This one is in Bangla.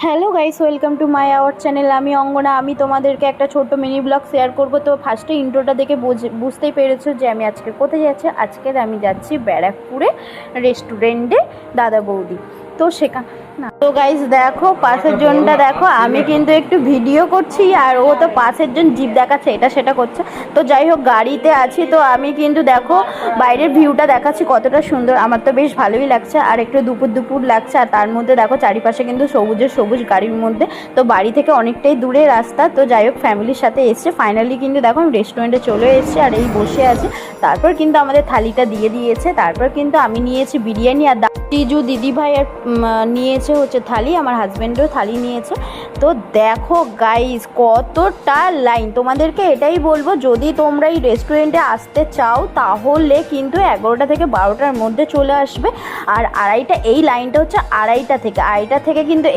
Hello guys, welcome to my our channel. আমি অঙ্গনা। আমি তোমাদেরকে একটা ছোট্ট মিনি ব্লগ শেয়ার করব। তো ফার্স্টে ইন্ট্রোটা দেখে বুঝতেই পেরেছো যে আমি আজকে কোথায় যাচ্ছি। আজকের আমি যাচ্ছি ব্যারাকপুরে রেস্টুরেন্টে দাদা বৌদি। তো সেখানে না তো গাইস দেখো পাশের জনটা দেখো, আমি কিন্তু একটু ভিডিও করছি আর ও তো পাশের জন জিপ দেখাচ্ছে, এটা সেটা করছে। তো যাই হোক, গাড়িতে আছি তো আমি কিন্তু দেখো বাইরের ভিউটা দেখাচ্ছি কতটা সুন্দর। আমার তো বেশ ভালোই লাগছে আর একটু দুপুর দুপুর লাগছে। আর তার মধ্যে দেখো চারিপাশে কিন্তু সবুজ গাড়ির মধ্যে। তো বাড়ি থেকে অনেকটাই দূরে রাস্তা। তো যাই হোক, ফ্যামিলির সাথে এসছে ফাইনালি। কিন্তু দেখো আমি রেস্টুরেন্টে চলে এসেছি আর এই বসে আছি। তারপর কিন্তু আমাদের থালিটা দিয়ে দিয়েছে। তারপর কিন্তু আমি নিয়েছি বিরিয়ানি আর টিজু দিদিভাই আর নিয়েছে হচ্ছে থালি, আমার হাজব্যান্ডও থালি নিয়েছে। তো দেখো গাইস কতটা লাইন। তোমাদেরকে এটাই বলবো, যদি তোমরা এই রেস্টুরেন্টে আসতে চাও তাহলে কিন্তু 11টা থেকে 12টার মধ্যে চলে আসবে। আর আড়াইটা, এই লাইনটা হচ্ছে আড়াইটা থেকে কিন্তু